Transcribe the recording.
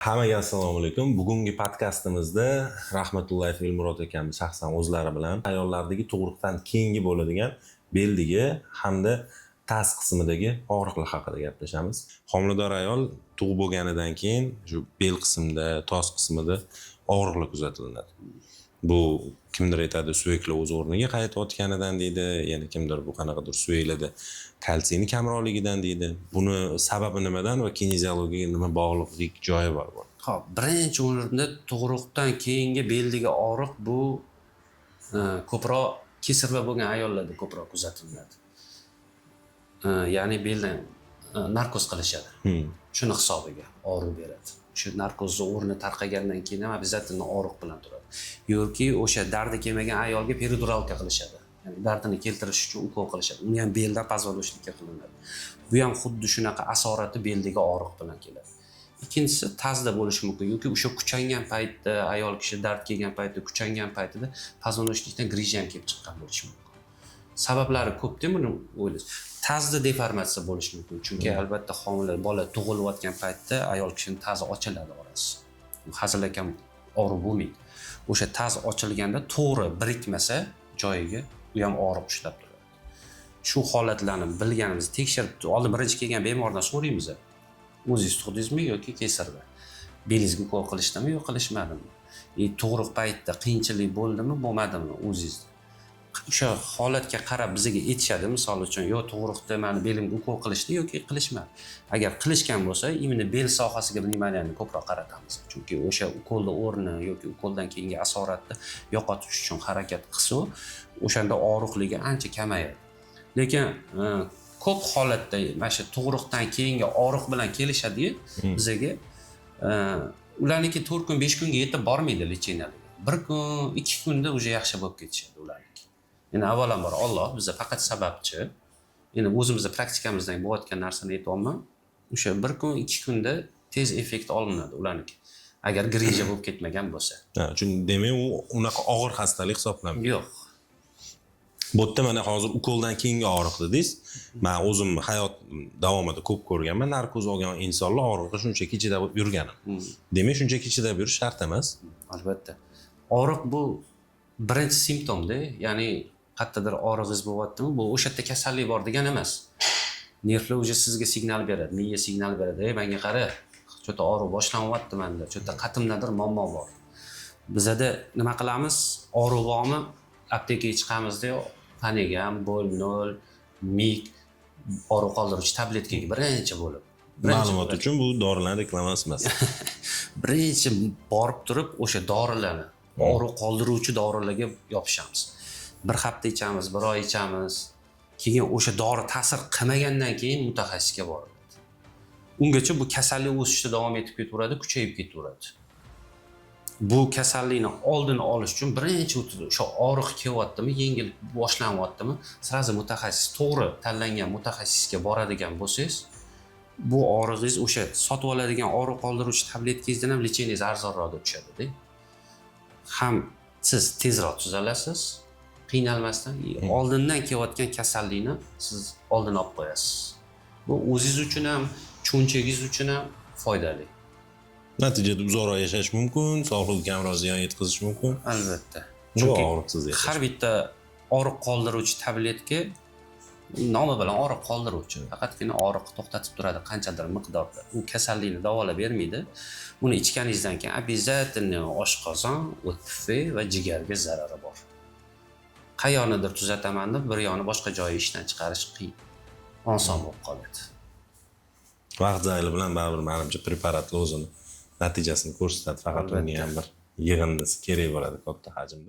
Hammaga assalomu alaykum. Bugungi podkastimizda Rahmatullayev Elmurod akamiz shaxsan o'zlari bilan ayollardagi tug'ruqdan keyingi bo'ladigan beldagi hamda tas qismidagi og'riqlar haqida gaplashamiz. Homilador ayol tug'ib bo'lganidan keyin shu bel qismida, tos qismida og'riqlar kuzatiladi. Bu kimdir aytadi suyaklar o'z o'rniga qaytayotganidan deydi, yana kimdir bu qanaqadir suyaklarda kalsiyni kamroqligidan deydi. Buni sababi nimadan va kineziologiyaga nima bog'liqlik joyi bor? Xo'p, birinchi o'rinda tug'ruqdan keyingi beldagi og'riq bu ko'proq kesarva bo'lgan ayollarda ko'proq kuzatiladi. Ya'ni beldan narkoz qilishadi. Shuni hisobiga og'riq beradi. O'sha narkozni o'rni tarqagandan keyin ham обязательно og'riq bilan turadi. Yoki o'sha dardi kelmagan ayolga periduralka qilishadi. Ya'ni dardini keltirish uchun ukol qilishadi. Uni ham beldan pazvaloshlikka qilinadi. Bu ham xuddi shunaqa asorati beldagi og'riq bilan keladi. Ikkinchisi tazda bo'lishi mumkin yoki o'sha kuchangan paytda ayol kishi dard kelgan paytda kuchangan paytida pazvanoshlikdan grijam kelib chiqqan bo'lishi mumkin. Sabablari ko'p-da buni o'ylash. Tazda deformatsiya bo'lishi mumkin. Chunki albatta homila bola tug'ilayotgan paytda ayol kishining tazi ochiladi orasi. Bu hazilakam og'riq bo'lmaydi. O'sha taz ochilganda to'g'ri birikmasa joyiga u ham og'riq ushlab turadi. Shu holatlarni bilganimiz tekshirib, oldin birinchi kelgan bemordan so'raymiz. O'zingiz tug'dingizmi yoki kesarva? Belingizga ukol qilishdimi yo'q qilishmadimi? Tug'ruq paytida qiyinchilik bo'ldimi, bo'lmadimi o'zingizda? O'sha holatga qarab bizga aytishadi, misol uchun, yo tug'ruqda meni belimga ukol qilishdi yoki qilishmadi. Agar qilishgan bo'lsa, imенно bel sohasiga vnimaniyani ko'proq qaratamiz. Chunki o'sha ukolning o'rni yoki ukoldan keyingi asoratni yo'qotish uchun harakat qilsa, o'shanda og'riqligi ancha kamayadi. Lekin ko'p holatda mana shu tug'ruqdan keyingi og'riq bilan kelishadi bizga. Ularniki 4 kun, 5 kunga yetib bormaydi lecheniyaga. 1 kun, 2 kunda уже yaxshi bo'lib ketishadi ularniki. Endi avvalambor Alloh bizga faqat sababchi. Endi o'zimizning praktikamizdan bo'layotgan narsani aytayapman. O'sha 1 kun, 2 kunda tez effekt olinadi ularniki. Agar grija bo'lib ketmagan bo'lsa. Chunki demak u unaqa og'ir xastalik hisoblanmaydi. Yo'q. Bu yerda mana hozir ukoldan keyingi og'riq dedingiz. Men o'zim hayot davomida ko'p ko'rganman. Narkoz olgan insonlar og'riqqa shunchaki chidab yurganim. Demak, shunchaki chidab yurish shart emas. Albatta. Og'riq bu birinchi simptomda, ya'ni qayerdadir og'rig'ingiz bo'lyaptimi, bu o'sha yerda kasallik bor degan emas. Nervlar o'zi sizga signal beradi, miya signal beradi. Menga qara, cho'ta og'riq boshlanyapti menda, cho'ta qatimdadir muammo bor. Bizda nima qilamiz? Og'riq bormi? Aptekaga chiqamizda Panigan, Bolnol, Mig og'riq qoldiruvchi tabletkaga birinchi bo'lib. Ma'lumot uchun bu dorilar reklamasi emas. Birinchi borib turib o'sha dorilarni, og'riq qoldiruvchi dorilarga yopishamiz. Bir hafta ichamiz, bir oy ichamiz. Keyin o'sha dori ta'sir qilmagandan keyin mutaxassisga boriladi. Ungacha bu kasallik o'sishda davom etib ketaveradi, kuchayib ketaveradi. Bu kasallikni oldini olish uchun birinchi o'sha og'riq kelyaptimi, yengil boshlanyaptimi, sразу mutaxassis, to'g'ri tanlangan mutaxassisga boradigan bo'lsangiz, bu og'rig'ingiz o'sha sotib oladigan og'riq qoldiruvchi tabletkangizdan ham lecheniyangiz arzonroq tushadi-da. Ham siz tezroq tuzalasiz, qiynalmasdan oldindan kelayotgan kasallikni siz oldini olib qo'yasiz. Bu o'zingiz uchun ham, cho'nchagingiz uchun ham foydali. Natijada uzoqroq yashash mumkin, sog'lig'ga kamroq ziyon yetkazish mumkin. Albatta. Chunki og'riqsiz yashash. Har bitta og'riq qoldiruvchi tabletka nomi bilan og'riq qoldiruvchi, faqatgina og'riqni to'xtatib turadi qanchadir miqdorda. U kasallikni davolab bermaydi. Uni ichganingizdan keyin обязательно oshqozon, o't pufi va jigarga zarari bor. Qayonidir tuzataman deb bir yoni boshqa joyi ishdan chiqarish qiyin. Oson bo'lib qoladi. Vaqt zayli bilan baribir menimcha preparatlar o'zini natijasini ko'rsatadi, faqat unga ham bir yig'indisi kerak bo'ladi katta hajmda.